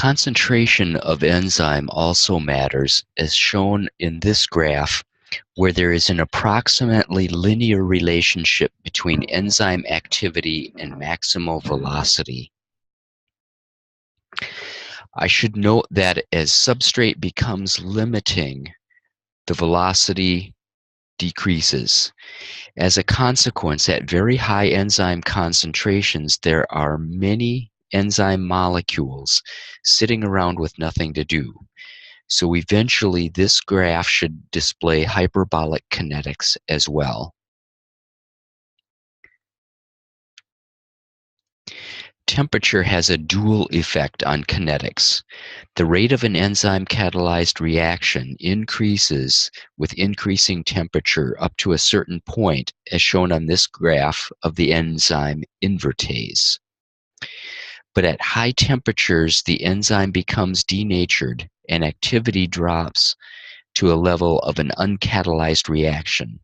Concentration of enzyme also matters, as shown in this graph, where there is an approximately linear relationship between enzyme activity and maximal velocity. I should note that as substrate becomes limiting, the velocity decreases. As a consequence, at very high enzyme concentrations, there are many enzyme molecules sitting around with nothing to do. So eventually, this graph should display hyperbolic kinetics as well. Temperature has a dual effect on kinetics. The rate of an enzyme-catalyzed reaction increases with increasing temperature up to a certain point, as shown on this graph of the enzyme invertase. But at high temperatures, the enzyme becomes denatured and activity drops to a level of an uncatalyzed reaction.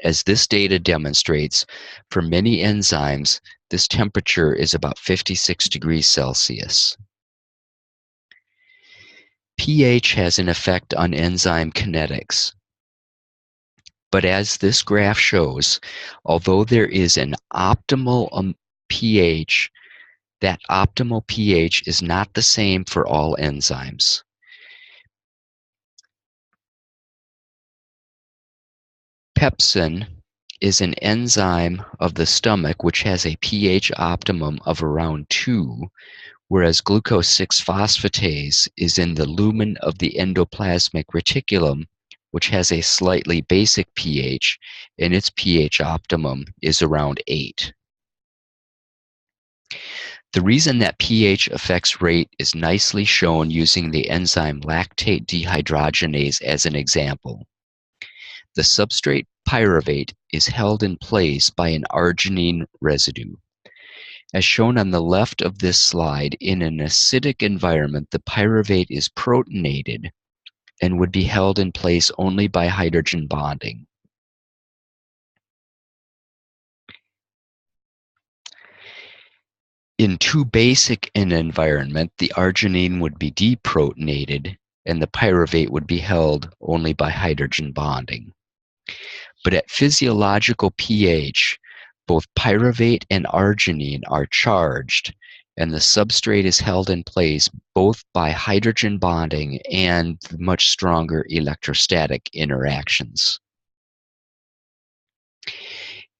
As this data demonstrates, for many enzymes, this temperature is about 56 degrees Celsius. pH has an effect on enzyme kinetics. But as this graph shows, although there is an optimal pH, that optimal pH is not the same for all enzymes. Pepsin is an enzyme of the stomach which has a pH optimum of around 2, whereas glucose 6-phosphatase is in the lumen of the endoplasmic reticulum, which has a slightly basic pH, and its pH optimum is around 8. The reason that pH affects rate is nicely shown using the enzyme lactate dehydrogenase as an example. The substrate pyruvate is held in place by an arginine residue. As shown on the left of this slide, in an acidic environment, the pyruvate is protonated and would be held in place only by hydrogen bonding. In too basic an environment, the arginine would be deprotonated and the pyruvate would be held only by hydrogen bonding. But at physiological pH, both pyruvate and arginine are charged, and the substrate is held in place both by hydrogen bonding and much stronger electrostatic interactions.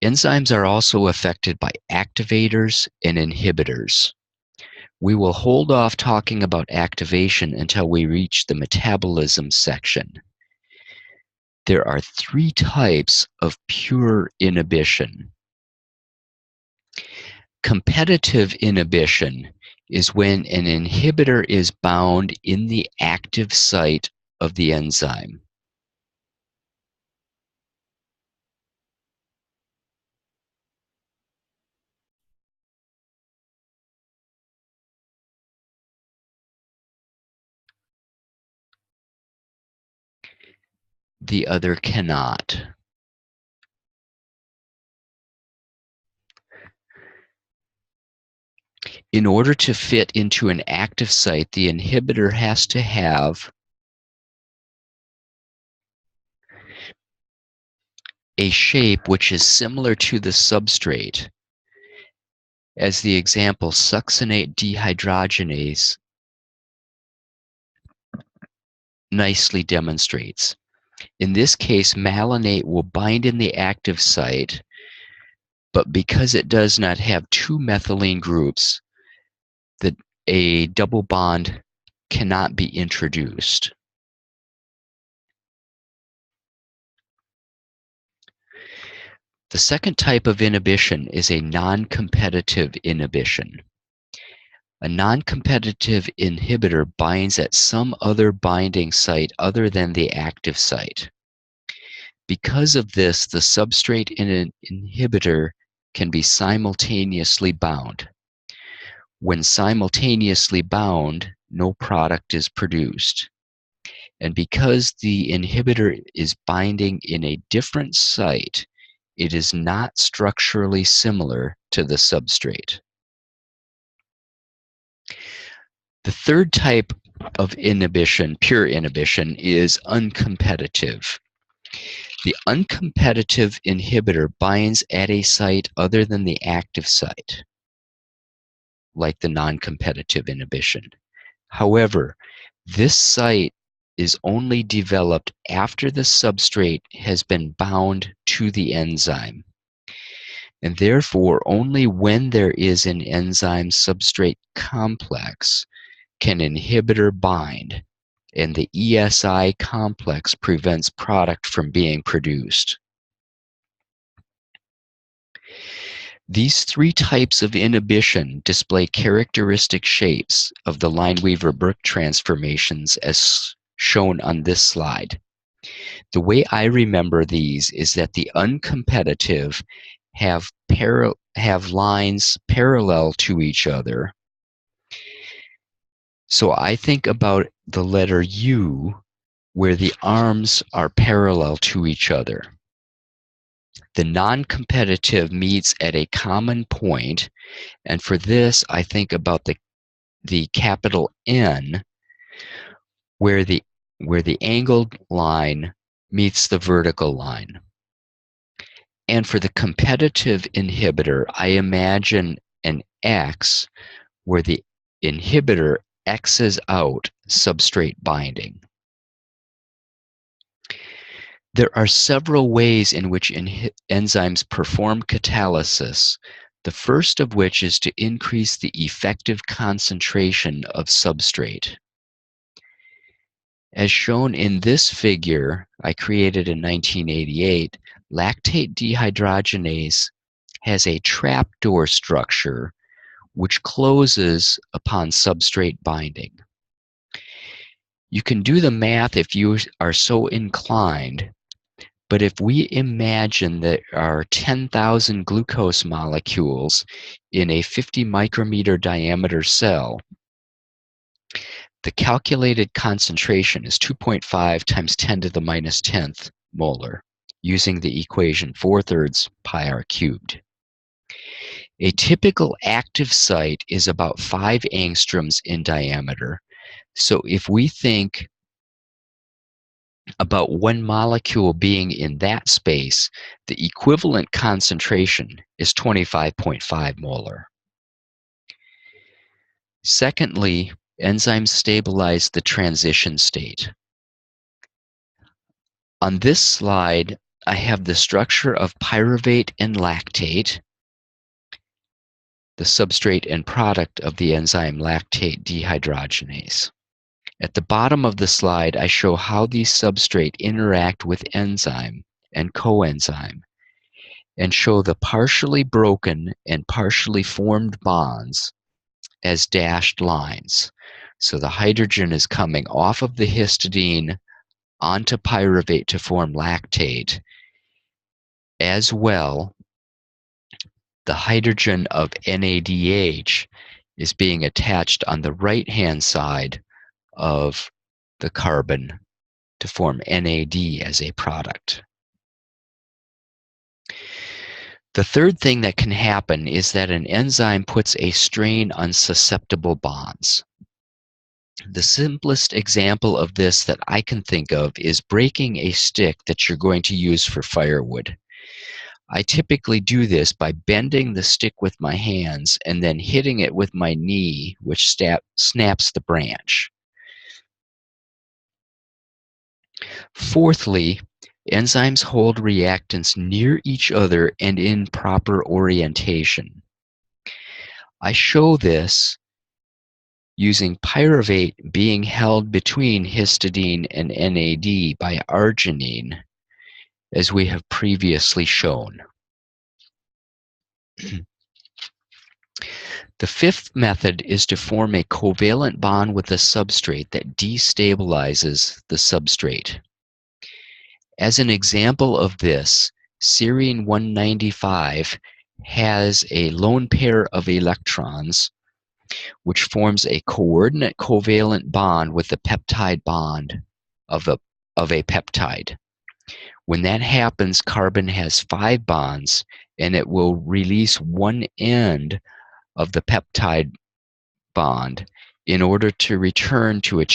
Enzymes are also affected by activators and inhibitors. We will hold off talking about activation until we reach the metabolism section. There are 3 types of pure inhibition. Competitive inhibition is when an inhibitor is bound in the active site of the enzyme. The other cannot. In order to fit into an active site, the inhibitor has to have a shape which is similar to the substrate, as the example succinate dehydrogenase nicely demonstrates. In this case, malonate will bind in the active site, but because it does not have 2 methylene groups, a double bond cannot be introduced. The second type of inhibition is a non-competitive inhibition. A non-competitive inhibitor binds at some other binding site other than the active site. Because of this, the substrate in an inhibitor can be simultaneously bound. When simultaneously bound, no product is produced. And because the inhibitor is binding in a different site, it is not structurally similar to the substrate. The third type of inhibition, pure inhibition, is uncompetitive. The uncompetitive inhibitor binds at a site other than the active site, like the non-competitive inhibition. However, this site is only developed after the substrate has been bound to the enzyme. And therefore, only when there is an enzyme-substrate complex can inhibitor bind, and the ESI complex prevents product from being produced. These three types of inhibition display characteristic shapes of the Lineweaver-Burke transformations as shown on this slide. The way I remember these is that the uncompetitive have lines parallel to each other. So I think about the letter U where the arms are parallel to each other. The non-competitive meets at a common point, and for this I think about the capital N where the angled line meets the vertical line. And for the competitive inhibitor, I imagine an X where the inhibitor X's out substrate binding. There are several ways in which enzymes perform catalysis, the first of which is to increase the effective concentration of substrate. As shown in this figure I created in 1988, lactate dehydrogenase has a trapdoor structure which closes upon substrate binding. You can do the math if you are so inclined, but if we imagine there are 10,000 glucose molecules in a 50 micrometer diameter cell, the calculated concentration is 2.5 times 10 to the minus 10th molar, using the equation 4/3 pi r cubed. A typical active site is about 5 angstroms in diameter. So if we think about one molecule being in that space, the equivalent concentration is 25.5 molar. Secondly, enzymes stabilize the transition state. On this slide, I have the structure of pyruvate and lactate, the substrate and product of the enzyme lactate dehydrogenase. At the bottom of the slide, I show how these substrate interact with enzyme and coenzyme, and show the partially broken and partially formed bonds as dashed lines. So the hydrogen is coming off of the histidine onto pyruvate to form lactate. As well, the hydrogen of NADH is being attached on the right-hand side of the carbon to form NAD as a product. The third thing that can happen is that an enzyme puts a strain on susceptible bonds. The simplest example of this that I can think of is breaking a stick that you're going to use for firewood. I typically do this by bending the stick with my hands and then hitting it with my knee, which snaps the branch. Fourthly, enzymes hold reactants near each other and in proper orientation. I show this using pyruvate being held between histidine and NAD by arginine, as we have previously shown. The fifth method is to form a covalent bond with a substrate that destabilizes the substrate. As an example of this, serine 195 has a lone pair of electrons which forms a coordinate covalent bond with the peptide bond of a peptide. When that happens, carbon has 5 bonds and it will release one end of the peptide bond in order to return to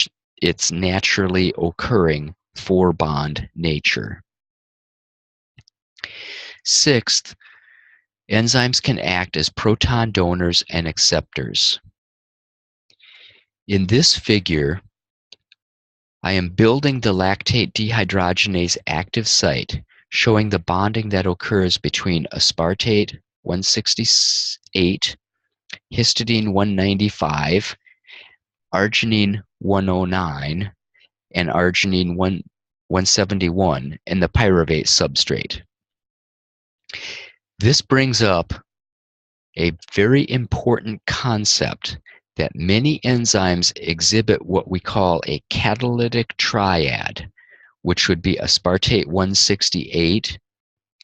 its naturally occurring four-bond nature. Sixth, enzymes can act as proton donors and acceptors. In this figure, I am building the lactate dehydrogenase active site, showing the bonding that occurs between aspartate 168, histidine 195, arginine 109, and arginine 171 and the pyruvate substrate. This brings up a very important concept that many enzymes exhibit what we call a catalytic triad, which would be aspartate 168,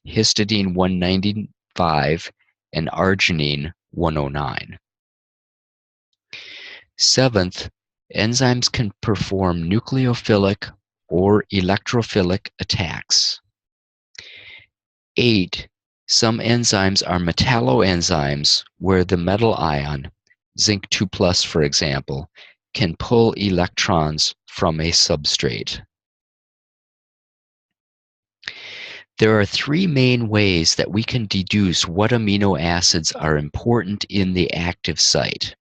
histidine 195, and arginine 109. Seventh, enzymes can perform nucleophilic or electrophilic attacks. 8, some enzymes are metalloenzymes where the metal ion, zinc 2+, for example, can pull electrons from a substrate. There are three main ways that we can deduce what amino acids are important in the active site.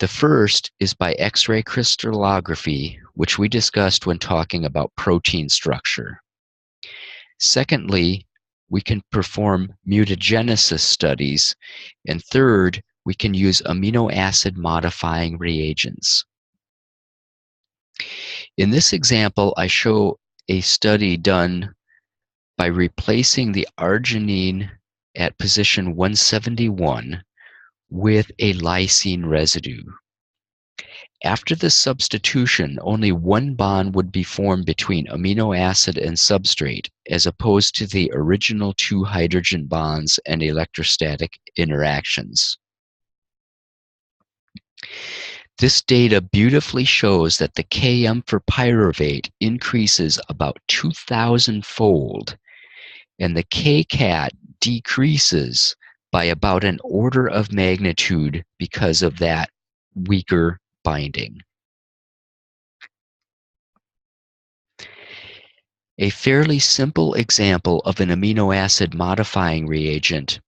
The first is by X-ray crystallography, which we discussed when talking about protein structure. Secondly, we can perform mutagenesis studies. And third, we can use amino acid modifying reagents. In this example, I show a study done by replacing the arginine at position 171 with a lysine residue. After the substitution, only one bond would be formed between amino acid and substrate, as opposed to the original two hydrogen bonds and electrostatic interactions. This data beautifully shows that the Km for pyruvate increases about 2,000-fold, and the Kcat decreases by about an order of magnitude because of that weaker binding. A fairly simple example of an amino acid modifying reagent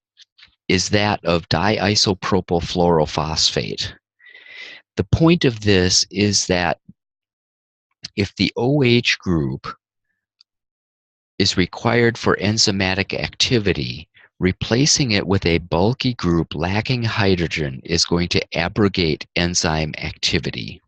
is that of diisopropyl-fluorophosphate. The point of this is that if the OH group is required for enzymatic activity, replacing it with a bulky group lacking hydrogen is going to abrogate enzyme activity.